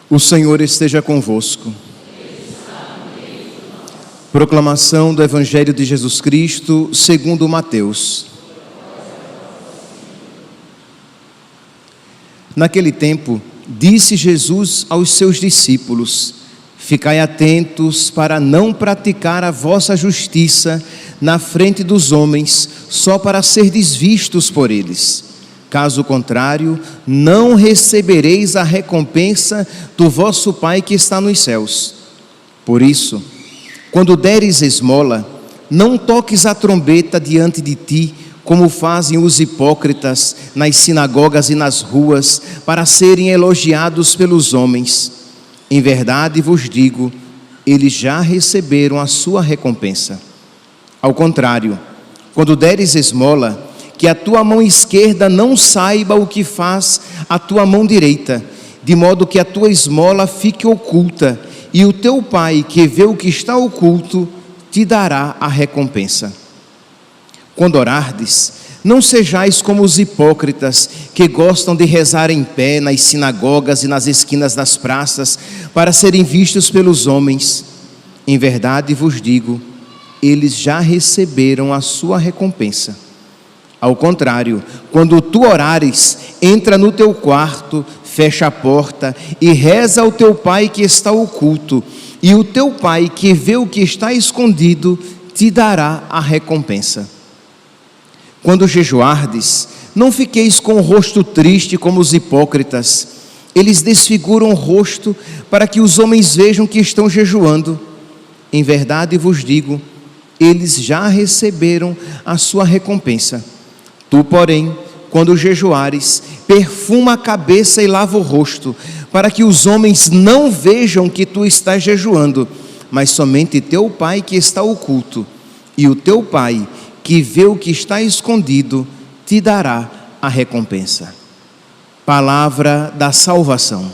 O Senhor esteja convosco. Proclamação do Evangelho de Jesus Cristo, segundo Mateus. Naquele tempo, disse Jesus aos seus discípulos: ficai atentos para não praticar a vossa justiça na frente dos homens, só para serdes vistos por eles. Caso contrário, não recebereis a recompensa do vosso Pai que está nos céus. Por isso, quando deres esmola, não toques a trombeta diante de ti, como fazem os hipócritas nas sinagogas e nas ruas, para serem elogiados pelos homens. Em verdade vos digo, eles já receberam a sua recompensa. Ao contrário, quando deres esmola, que a tua mão esquerda não saiba o que faz a tua mão direita, de modo que a tua esmola fique oculta, e o teu Pai, que vê o que está oculto, te dará a recompensa. Quando orardes, não sejais como os hipócritas, que gostam de rezar em pé nas sinagogas e nas esquinas das praças, para serem vistos pelos homens. Em verdade vos digo, eles já receberam a sua recompensa. Ao contrário, quando tu orares, entra no teu quarto, fecha a porta e reza ao teu Pai que está oculto, e o teu Pai que vê o que está escondido, te dará a recompensa. Quando jejuardes, não fiqueis com o rosto triste como os hipócritas. Eles desfiguram o rosto para que os homens vejam que estão jejuando. Em verdade vos digo, eles já receberam a sua recompensa. Tu, porém, quando jejuares, perfuma a cabeça e lava o rosto, para que os homens não vejam que tu estás jejuando, mas somente teu Pai que está oculto, e o teu Pai que vê o que está escondido, te dará a recompensa. Palavra da salvação.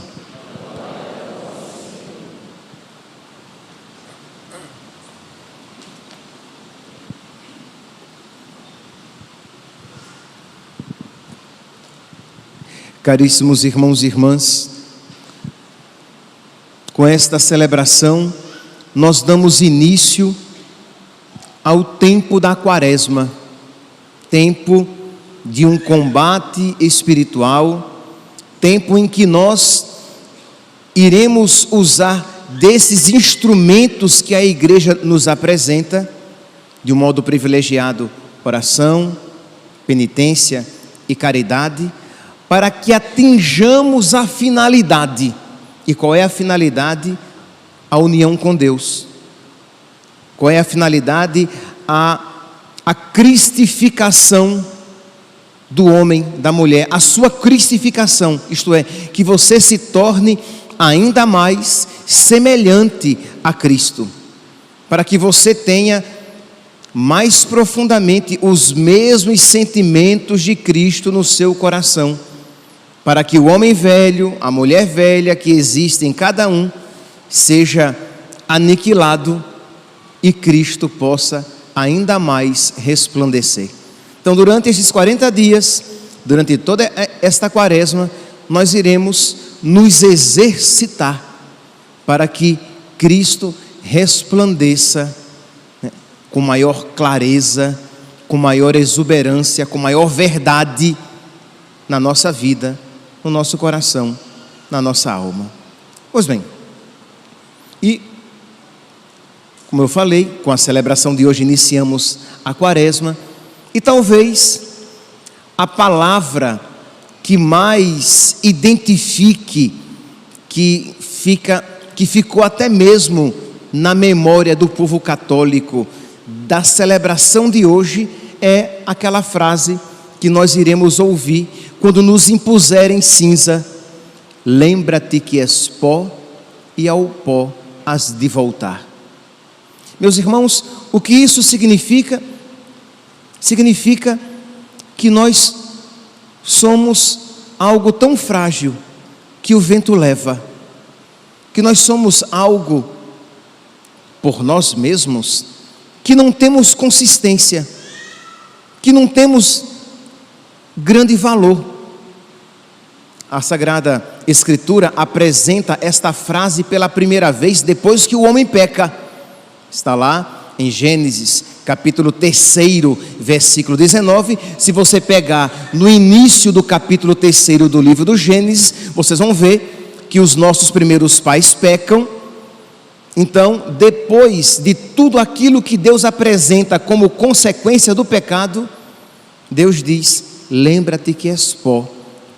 Caríssimos irmãos e irmãs, com esta celebração, nós damos início ao tempo da Quaresma, tempo de um combate espiritual, tempo em que nós iremos usar desses instrumentos que a Igreja nos apresenta, de um modo privilegiado, oração, penitência e caridade, para que atinjamos a finalidade. E qual é a finalidade? A união com Deus. Qual é a finalidade? A cristificação do homem, da mulher, a sua cristificação, isto é, que você se torne ainda mais semelhante a Cristo, para que você tenha mais profundamente os mesmos sentimentos de Cristo no seu coração, para que o homem velho, a mulher velha que existe em cada um, seja aniquilado e Cristo possa ainda mais resplandecer. Então, durante esses 40 dias, durante toda esta Quaresma, nós iremos nos exercitar para que Cristo resplandeça, com maior clareza, com maior exuberância, com maior verdade na nossa vida, no nosso coração, na nossa alma. Pois bem, e como eu falei, com a celebração de hoje iniciamos a Quaresma, e talvez a palavra que mais identifique, que ficou até mesmo na memória do povo católico da celebração de hoje, é aquela frase que nós iremos ouvir quando nos impuserem cinza: lembra-te que és pó e ao pó has de voltar. Meus irmãos, o que isso significa? Significa que nós somos algo tão frágil que o vento leva, que nós somos algo por nós mesmos que não temos consistência, que não temos grande valor. a Sagrada Escritura apresenta esta frase pela primeira vez depois que o homem peca. Está lá em Gênesis, capítulo 3, versículo 19. Se você pegar no início do capítulo 3 do livro do Gênesis, vocês vão ver que os nossos primeiros pais pecam. Então, depois de tudo aquilo que Deus apresenta como consequência do pecado, Deus diz: lembra-te que és pó,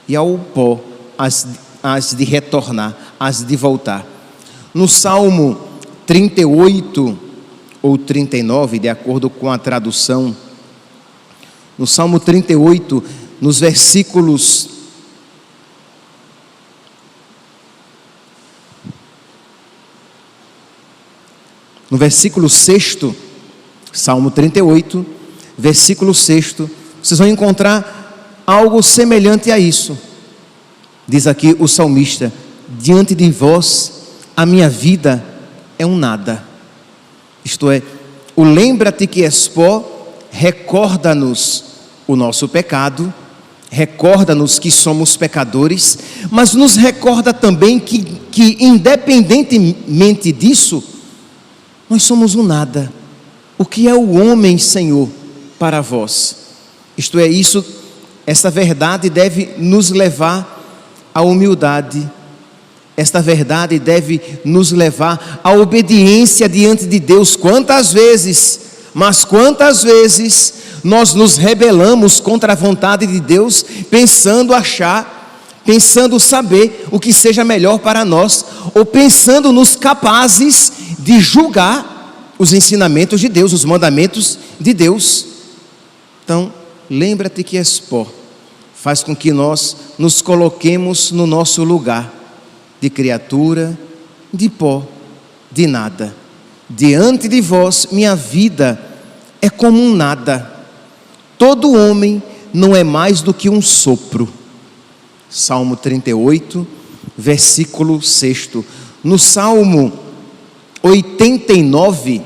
e ao pó has de retornar, has de voltar. No Salmo 38 ou 39, de acordo com a tradução, no Salmo 38, nos versículos no versículo 6, Salmo 38, versículo 6, vocês vão encontrar algo semelhante a isso. Diz aqui o salmista: diante de vós a minha vida é um nada. Isto é, o lembra-te que és pó recorda-nos o nosso pecado, recorda-nos que somos pecadores, mas nos recorda também que independentemente disso, nós somos um nada. O que é o homem, Senhor, para vós? Isto é, essa verdade deve nos levar à humildade. Esta verdade deve nos levar à obediência diante de Deus. Quantas vezes nós nos rebelamos contra a vontade de Deus, pensando saber o que seja melhor para nós, ou pensando-nos capazes de julgar os ensinamentos de Deus, os mandamentos de Deus. Então, lembra-te que és pó, faz com que nós nos coloquemos no nosso lugar de criatura, de pó, de nada. Diante de vós, minha vida é como um nada. Todo homem não é mais do que um sopro. Salmo 38, versículo 6. No Salmo 89,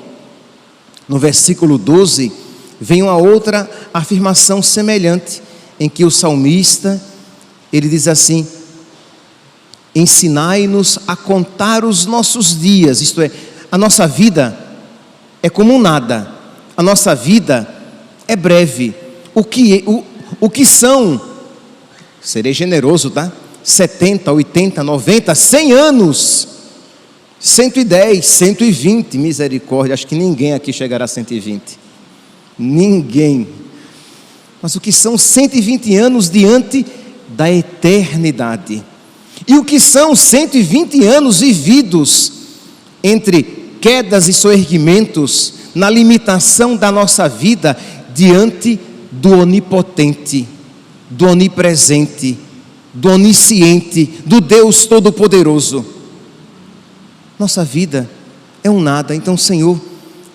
no versículo 12, vem uma outra afirmação semelhante, em que o salmista, ele diz assim: ensinai-nos a contar os nossos dias. Isto é, a nossa vida é como um nada, a nossa vida é breve. O que são, serei generoso, tá? 70, 80, 90, 100 anos, 110, 120, misericórdia, acho que ninguém aqui chegará a 120, ninguém. Mas o que são 120 anos diante da eternidade? E o que são 120 anos vividos entre quedas e soerguimentos, na limitação da nossa vida, diante do onipotente, do onipresente, do onisciente, do Deus Todo-Poderoso? Nossa vida é um nada. Então, Senhor,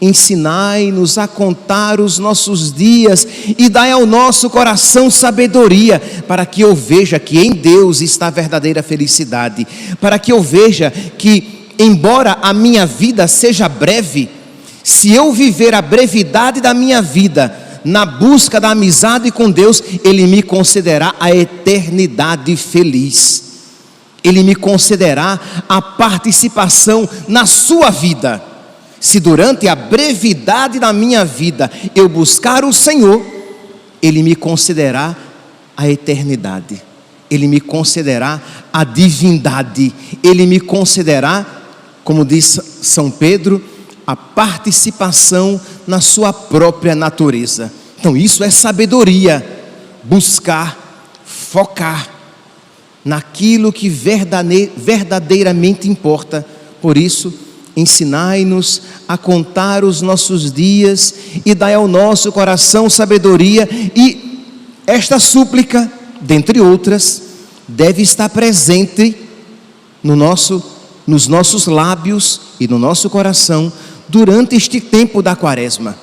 ensinai-nos a contar os nossos dias e dai ao nosso coração sabedoria, para que eu veja que em Deus está a verdadeira felicidade, para que eu veja que, embora a minha vida seja breve, se eu viver a brevidade da minha vida na busca da amizade com Deus, Ele me concederá a eternidade feliz, Ele me concederá a participação na sua vida. Se durante a brevidade da minha vida eu buscar o Senhor, Ele me concederá a eternidade, Ele me concederá a divindade, Ele me concederá, como diz São Pedro, a participação na sua própria natureza. Então isso é sabedoria, buscar, focar naquilo que verdadeiramente importa. Por isso, ensinai-nos a contar os nossos dias e dai ao nosso coração sabedoria. E esta súplica, dentre outras, deve estar presente nos nossos lábios e no nosso coração durante este tempo da Quaresma.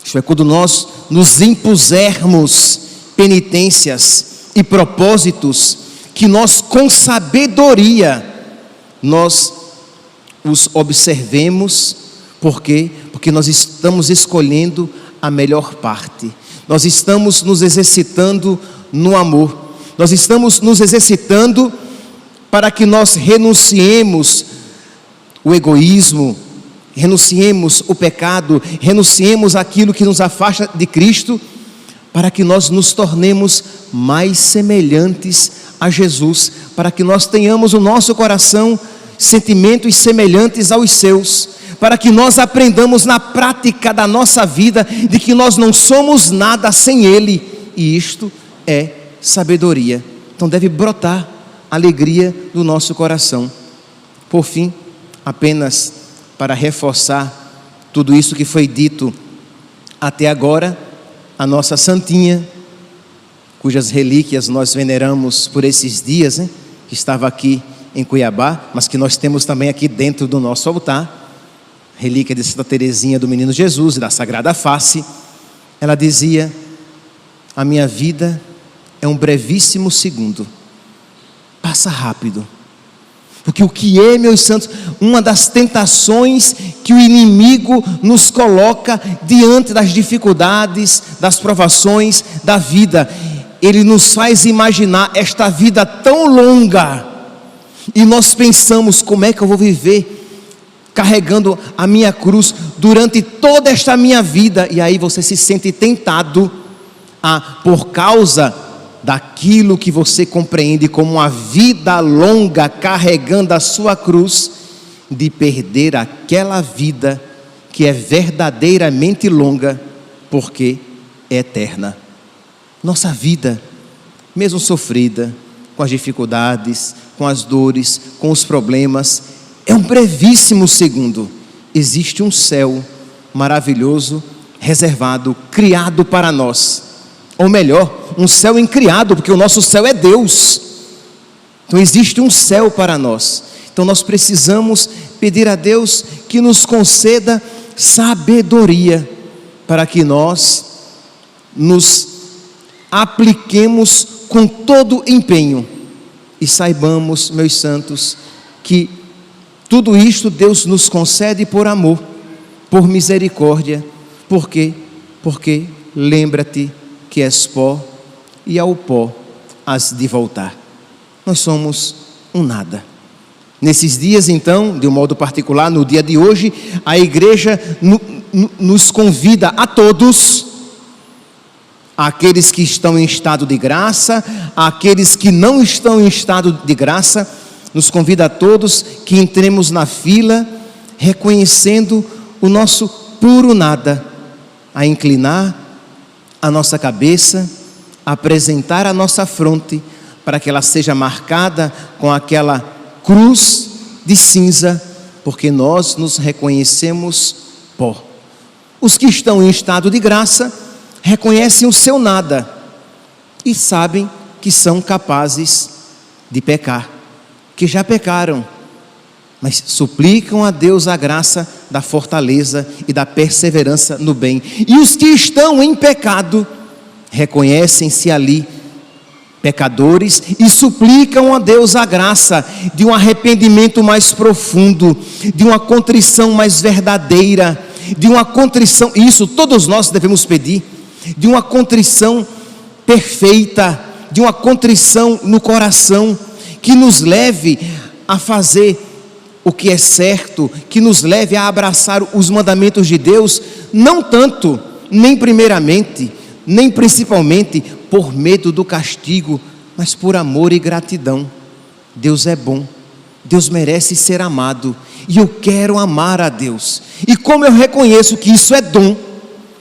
Isto é, quando nós nos impusermos penitências e propósitos que nós, com sabedoria, nós os observemos. Por quê? Porque nós estamos escolhendo a melhor parte, nós estamos nos exercitando no amor, Nós estamos nos exercitando para que nós renunciemos o egoísmo, renunciemos o pecado, renunciemos aquilo que nos afasta de Cristo, para que nós nos tornemos mais semelhantes a Jesus, para que nós tenhamos no nosso coração sentimentos semelhantes aos seus, para que nós aprendamos na prática da nossa vida de que nós não somos nada sem Ele, e isto é sabedoria. Então deve brotar alegria do nosso coração. Por fim, apenas para reforçar tudo isso que foi dito até agora, a nossa santinha, cujas relíquias nós veneramos por esses dias, que estava aqui em Cuiabá, mas que nós temos também aqui dentro do nosso altar, relíquia de Santa Teresinha do Menino Jesus e da Sagrada Face. Ela dizia: a minha vida é um brevíssimo segundo, passa rápido. Porque o que é, meus santos, uma das tentações que o inimigo nos coloca diante das dificuldades, das provações da vida. Ele nos faz imaginar esta vida tão longa, e nós pensamos: como é que eu vou viver carregando a minha cruz durante toda esta minha vida? E aí você se sente tentado a, por causa daquilo que você compreende como uma vida longa carregando a sua cruz, de perder aquela vida que é verdadeiramente longa, porque é eterna. Nossa vida, mesmo sofrida, com as dificuldades, com as dores, com os problemas, é um brevíssimo segundo. Existe um céu maravilhoso, reservado, criado para nós. Ou melhor, um céu incriado, porque o nosso céu é Deus. Então existe um céu para nós. Então nós precisamos pedir a Deus que nos conceda sabedoria, para que nós nos apliquemos com todo empenho e saibamos, meus santos, que tudo isto Deus nos concede por amor, por misericórdia. Por quê? Porque lembra-te que és pó, e ao pó has de voltar. Nós somos um nada. Nesses dias, então, de um modo particular, no dia de hoje, a igreja nos convida a todos, aqueles que estão em estado de graça, aqueles que não estão em estado de graça, nos convida a todos que entremos na fila, reconhecendo o nosso puro nada, a inclinar a nossa cabeça, apresentar a nossa fronte, para que ela seja marcada com aquela cruz de cinza, porque nós nos reconhecemos pó. Os que estão em estado de graça reconhecem o seu nada e sabem que são capazes de pecar, que já pecaram, mas suplicam a Deus a graça da fortaleza e da perseverança no bem. E os que estão em pecado reconhecem-se ali pecadores e suplicam a Deus a graça de um arrependimento mais profundo, de uma contrição mais verdadeira, de uma contrição, isso todos nós devemos pedir, de uma contrição perfeita, de uma contrição no coração, que nos leve a fazer o que é certo, que nos leve a abraçar os mandamentos de Deus, não tanto, nem primeiramente, nem principalmente por medo do castigo, mas por amor e gratidão. Deus é bom, Deus merece ser amado, e eu quero amar a Deus. E como eu reconheço que isso é dom,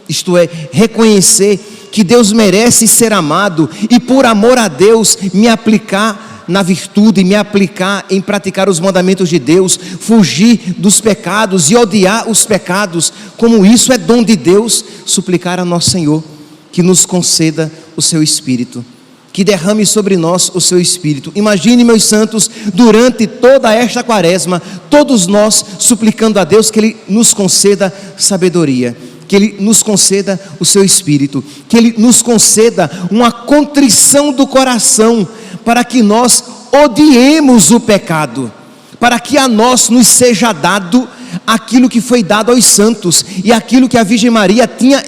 isto é, reconhecer que Deus merece ser amado, e por amor a Deus me aplicar na virtude, me aplicar em praticar os mandamentos de Deus, fugir dos pecados e odiar os pecados, como isso é dom de Deus, suplicar a nosso Senhor que nos conceda o seu Espírito, que derrame sobre nós o seu Espírito. Imagine, meus santos, durante toda esta quaresma, todos nós suplicando a Deus que Ele nos conceda sabedoria, que Ele nos conceda o seu Espírito, que Ele nos conceda uma contrição do coração, para que nós odiemos o pecado, para que a nós nos seja dado aquilo que foi dado aos santos, e aquilo que a Virgem Maria tinha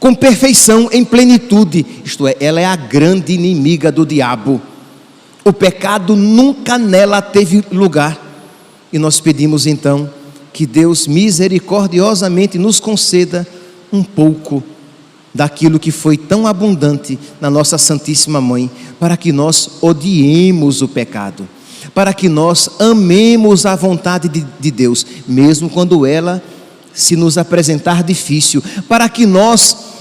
com perfeição, em plenitude. Isto é, ela é a grande inimiga do diabo. O pecado nunca nela teve lugar. E nós pedimos então que Deus misericordiosamente nos conceda um pouco daquilo que foi tão abundante na nossa Santíssima Mãe, para que nós odiemos o pecado, para que nós amemos a vontade de Deus, mesmo quando ela se nos apresentar difícil, para que nós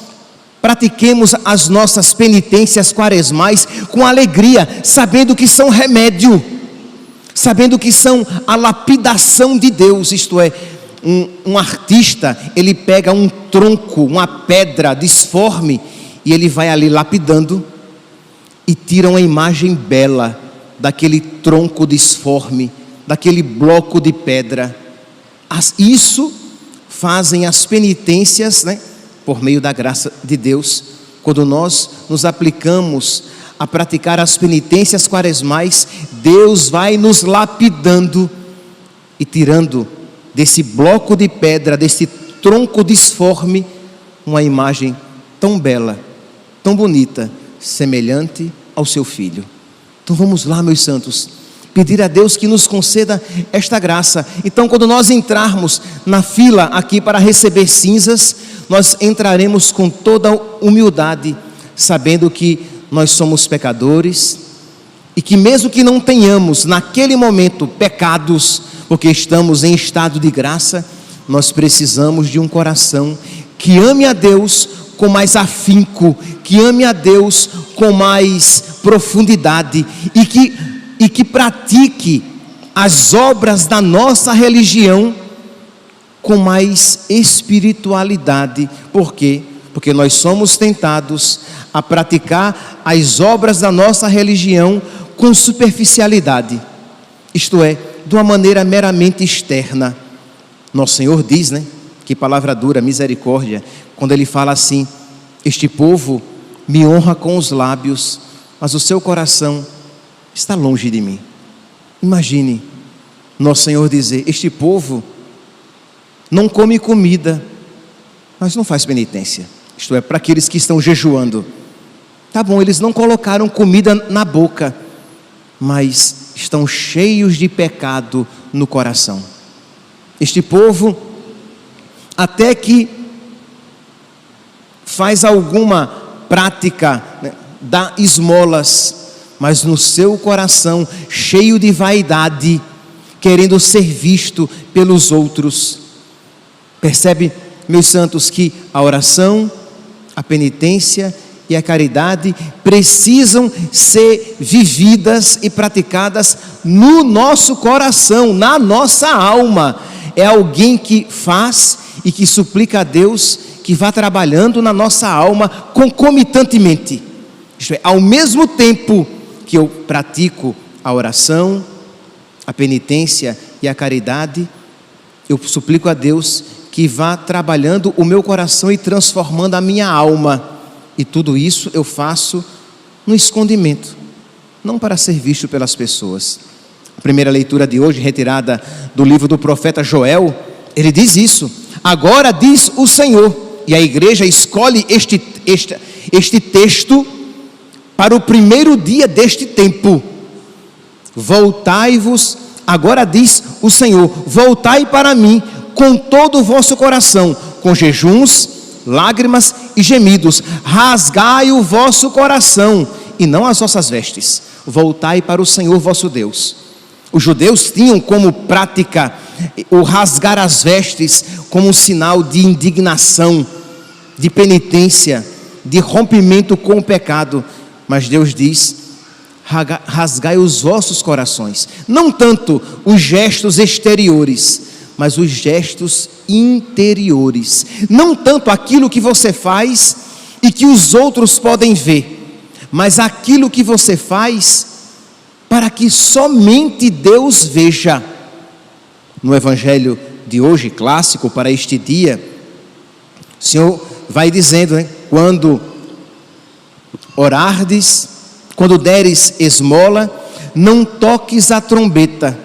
pratiquemos as nossas penitências quaresmais com alegria, sabendo que são remédio, sabendo que são a lapidação de Deus. Isto é, um artista, ele pega um tronco, uma pedra disforme, e ele vai ali lapidando e tira uma imagem bela daquele tronco disforme, daquele bloco de pedra. Isso fazem as penitências, né, por meio da graça de Deus. Quando nós nos aplicamos a praticar as penitências quaresmais, Deus vai nos lapidando e tirando desse bloco de pedra, desse tronco disforme, uma imagem tão bela, tão bonita, semelhante ao seu Filho. Então vamos lá, meus santos, pedir a Deus que nos conceda esta graça. Então, quando nós entrarmos na fila aqui para receber cinzas, nós entraremos com toda humildade, sabendo que nós somos pecadores e que mesmo que não tenhamos naquele momento pecados, porque estamos em estado de graça, nós precisamos de um coração que ame a Deus com mais afinco, que ame a Deus com mais profundidade e que pratique as obras da nossa religião com mais espiritualidade. Por quê? Porque nós somos tentados a praticar as obras da nossa religião com superficialidade, isto é, de uma maneira meramente externa. Nosso Senhor diz, né? Que palavra dura, misericórdia, quando Ele fala assim: este povo me honra com os lábios, mas o seu coração está longe de mim. Imagine Nosso Senhor dizer: este povo não come comida, mas não faz penitência. Isto é, para aqueles que estão jejuando. Tá bom, eles não colocaram comida na boca, mas estão cheios de pecado no coração. Este povo até que faz alguma prática, né, dá esmolas, mas no seu coração cheio de vaidade, querendo ser visto pelos outros. Percebe, meus santos, que a oração, a penitência e a caridade precisam ser vividas e praticadas no nosso coração, na nossa alma. É alguém que faz e que suplica a Deus que vá trabalhando na nossa alma concomitantemente. Isto é, ao mesmo tempo que eu pratico a oração, a penitência e a caridade, eu suplico a Deus que vá trabalhando o meu coração e transformando a minha alma. E tudo isso eu faço no escondimento, não para ser visto pelas pessoas. A primeira leitura de hoje, retirada do livro do profeta Joel, ele diz isso: agora diz o Senhor. E a igreja escolhe este texto para o primeiro dia deste tempo. Voltai-vos, agora diz o Senhor, voltai para mim com todo o vosso coração, com jejuns, lágrimas e gemidos, rasgai o vosso coração e não as vossas vestes, voltai para o Senhor vosso Deus. Os judeus tinham como prática o rasgar as vestes como um sinal de indignação, de penitência, de rompimento com o pecado. Mas Deus diz: rasgai os vossos corações, não tanto os gestos exteriores, mas os gestos interiores, não tanto aquilo que você faz e que os outros podem ver, mas aquilo que você faz para que somente Deus veja. No evangelho de hoje, clássico para este dia, o Senhor vai dizendo, né, quando orardes, quando deres esmola, não toques a trombeta.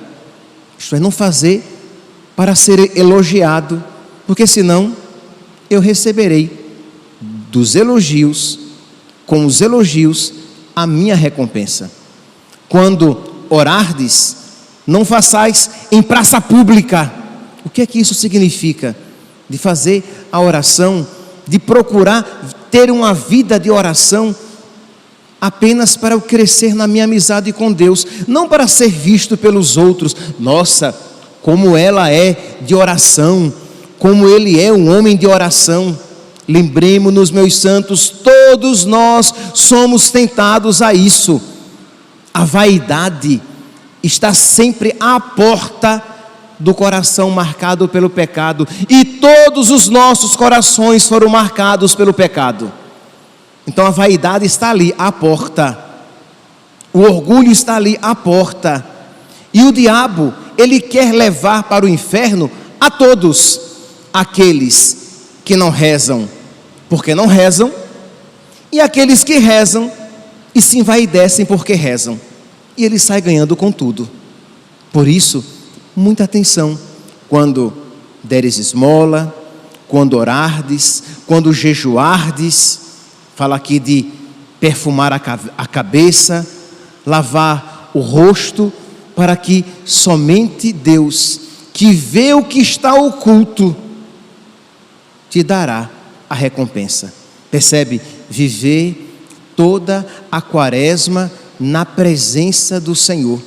Isto é, não fazer para ser elogiado, porque senão eu receberei dos elogios, com os elogios, a minha recompensa. Quando orardes, não façais em praça pública. O que é que isso significa? De fazer a oração, de procurar ter uma vida de oração apenas para eu crescer na minha amizade com Deus, não para ser visto pelos outros. Nossa, como ela é de oração, como ele é um homem de oração. Lembremos-nos, meus santos, todos nós somos tentados a isso. A vaidade está sempre à porta do coração marcado pelo pecado, e todos os nossos corações foram marcados pelo pecado. Então a vaidade está ali à porta, o orgulho está ali à porta, e o diabo, ele quer levar para o inferno a todos aqueles que não rezam, porque não rezam, e aqueles que rezam e se envaidecem porque rezam, e ele sai ganhando com tudo. Por isso, muita atenção quando deres esmola, quando orardes, quando jejuardes. Fala aqui de perfumar a cabeça, lavar o rosto, para que somente Deus, que vê o que está oculto, te dará a recompensa. Percebe? Viver toda a quaresma na presença do Senhor.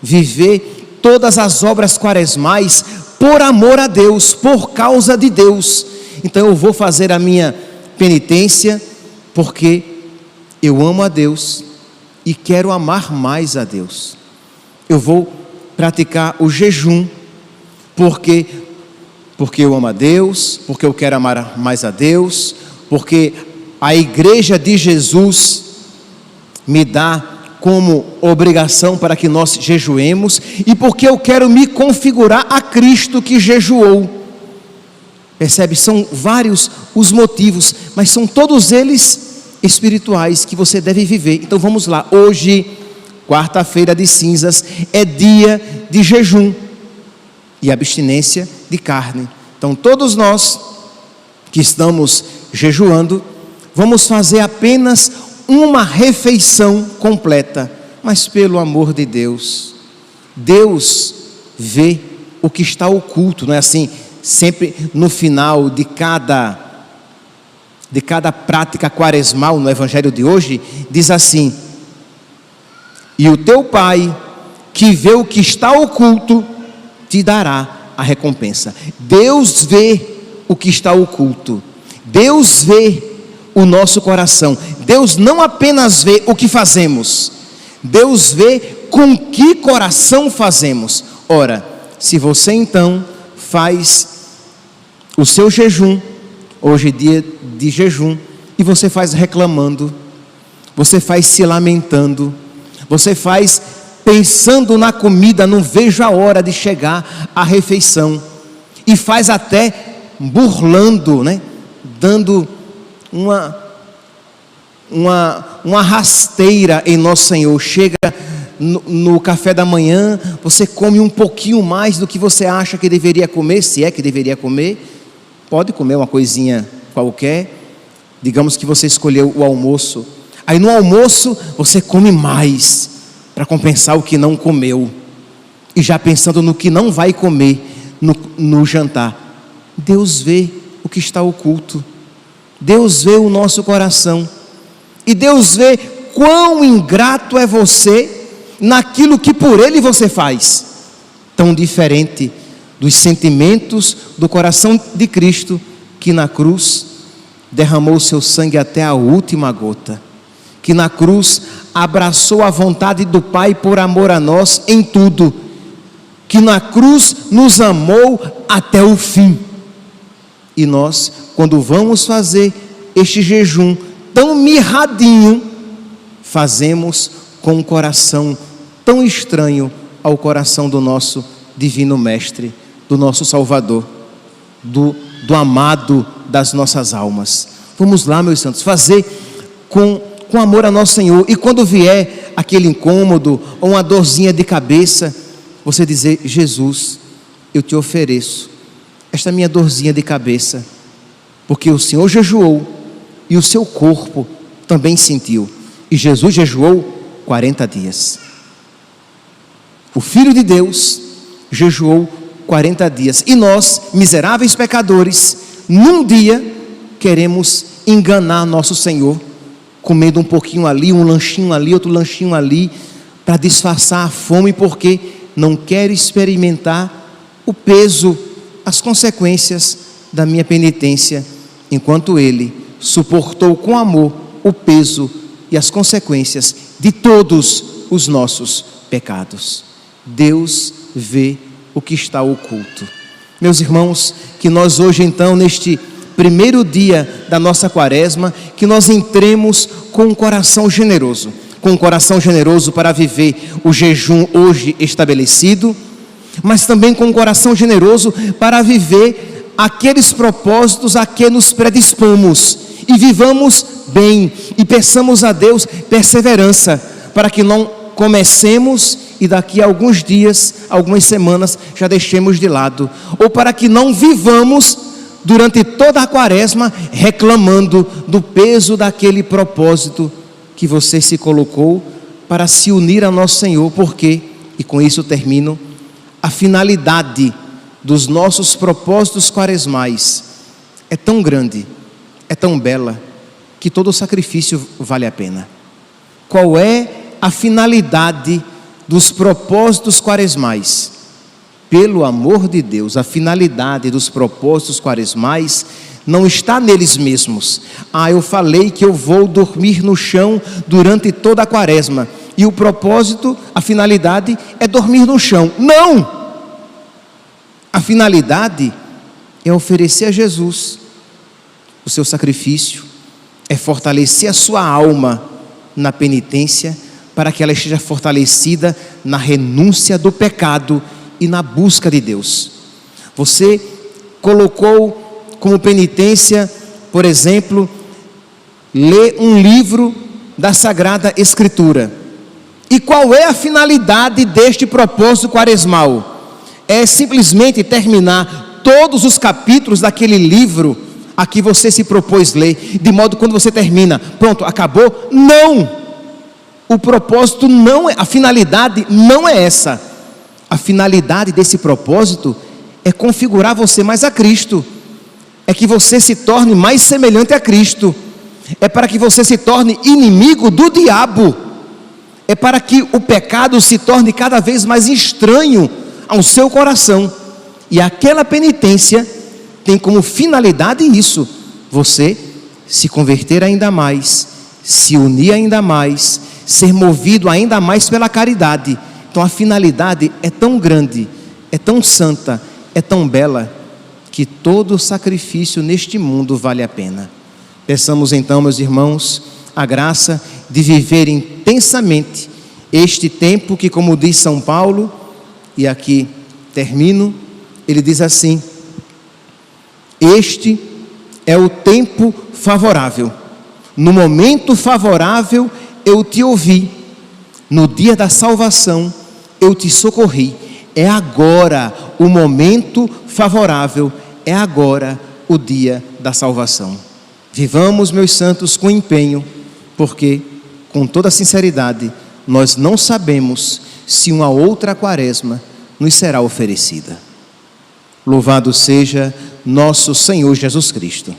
Viver todas as obras quaresmais por amor a Deus, por causa de Deus. Então eu vou fazer a minha penitência porque eu amo a Deus e quero amar mais a Deus. Eu vou praticar o jejum porque eu amo a Deus, porque eu quero amar mais a Deus, porque a igreja de Jesus me dá como obrigação para que nós jejuemos, e porque eu quero me configurar a Cristo que jejuou. Percebe? São vários os motivos, mas são todos eles espirituais que você deve viver. Então vamos lá, hoje, quarta-feira de cinzas, é dia de jejum e abstinência de carne. Então todos nós que estamos jejuando, vamos fazer apenas uma refeição completa, mas pelo amor de Deus, Deus vê o que está oculto, não é assim? Sempre no final de cada prática quaresmal, no evangelho de hoje, diz assim: e o teu Pai, que vê o que está oculto, te dará a recompensa. Deus vê o que está oculto, Deus vê o nosso coração. Deus não apenas vê o que fazemos, Deus vê com que coração fazemos. Ora, se você então faz o seu jejum, hoje é dia de jejum, e você faz reclamando, você faz se lamentando, você faz pensando na comida, não vejo a hora de chegar a refeição, e faz até burlando, né? Dando uma rasteira em nosso Senhor. Chega no café da manhã, você come um pouquinho mais do que você acha que deveria comer, se é que deveria comer. Pode comer uma coisinha qualquer, digamos que você escolheu o almoço, aí no almoço você come mais, para compensar o que não comeu, e já pensando no que não vai comer no jantar. Deus vê o que está oculto, Deus vê o nosso coração, e Deus vê quão ingrato é você naquilo que por Ele você faz, tão diferente dos sentimentos do coração de Cristo, que na cruz derramou seu sangue até a última gota, que na cruz abraçou a vontade do Pai por amor a nós em tudo, que na cruz nos amou até o fim. E nós, quando vamos fazer este jejum tão mirradinho, fazemos com um coração tão estranho ao coração do nosso divino Mestre, do nosso Salvador, do amado das nossas almas. Vamos lá, meus santos, fazer com amor a nosso Senhor. E quando vier aquele incômodo ou uma dorzinha de cabeça, você dizer: Jesus, eu te ofereço esta minha dorzinha de cabeça, porque o Senhor jejuou e o seu corpo também sentiu. E Jesus jejuou 40 dias. O Filho de Deus jejuou 40 dias. E nós, miseráveis pecadores, num dia queremos enganar nosso Senhor, comendo um pouquinho ali, um lanchinho ali, outro lanchinho ali, para disfarçar a fome, porque não quero experimentar o peso, as consequências da minha penitência, enquanto Ele suportou com amor o peso e as consequências de todos os nossos pecados. Deus vê o que está oculto. Meus irmãos, que nós hoje então, neste primeiro dia da nossa quaresma, que nós entremos com um coração generoso, para viver o jejum hoje estabelecido, mas também com um coração generoso para viver aqueles propósitos a que nos predispomos, e vivamos bem, e peçamos a Deus perseverança, para que não comecemos e daqui a alguns dias, algumas semanas, já deixemos de lado, ou para que não vivamos durante toda a quaresma reclamando do peso daquele propósito que você se colocou para se unir a nosso Senhor, porque, e com isso termino, a finalidade dos nossos propósitos quaresmais é tão grande, é tão bela, que todo sacrifício vale a pena. Qual é a finalidade dos propósitos quaresmais? Pelo amor de Deus, a finalidade dos propósitos quaresmais não está neles mesmos. Eu falei que eu vou dormir no chão durante toda a quaresma, e o propósito, a finalidade é dormir no chão. Não! A finalidade é oferecer a Jesus o seu sacrifício, é fortalecer a sua alma na penitência, para que ela esteja fortalecida na renúncia do pecado e na busca de Deus. Você colocou como penitência, por exemplo, ler um livro da Sagrada Escritura. E qual é a finalidade deste propósito quaresmal? É simplesmente terminar todos os capítulos daquele livro a que você se propôs ler, de modo que quando você termina, pronto, acabou? Não! O propósito não é, a finalidade não é essa. A finalidade desse propósito é configurar você mais a Cristo, é que você se torne mais semelhante a Cristo, é para que você se torne inimigo do diabo, é para que o pecado se torne cada vez mais estranho ao seu coração. E aquela penitência tem como finalidade isso: você se converter ainda mais, se unir ainda mais, ser movido ainda mais pela caridade. Então a finalidade é tão grande, é tão santa, é tão bela, que todo sacrifício neste mundo vale a pena. Peçamos então, meus irmãos, a graça de viver intensamente este tempo que, como diz São Paulo, e aqui termino, ele diz assim: este é o tempo favorável. No momento favorável eu te ouvi, no dia da salvação eu te socorri. É agora o momento favorável, é agora o dia da salvação. Vivamos, meus santos, com empenho, porque, com toda sinceridade, nós não sabemos se uma outra quaresma nos será oferecida. Louvado seja nosso Senhor Jesus Cristo.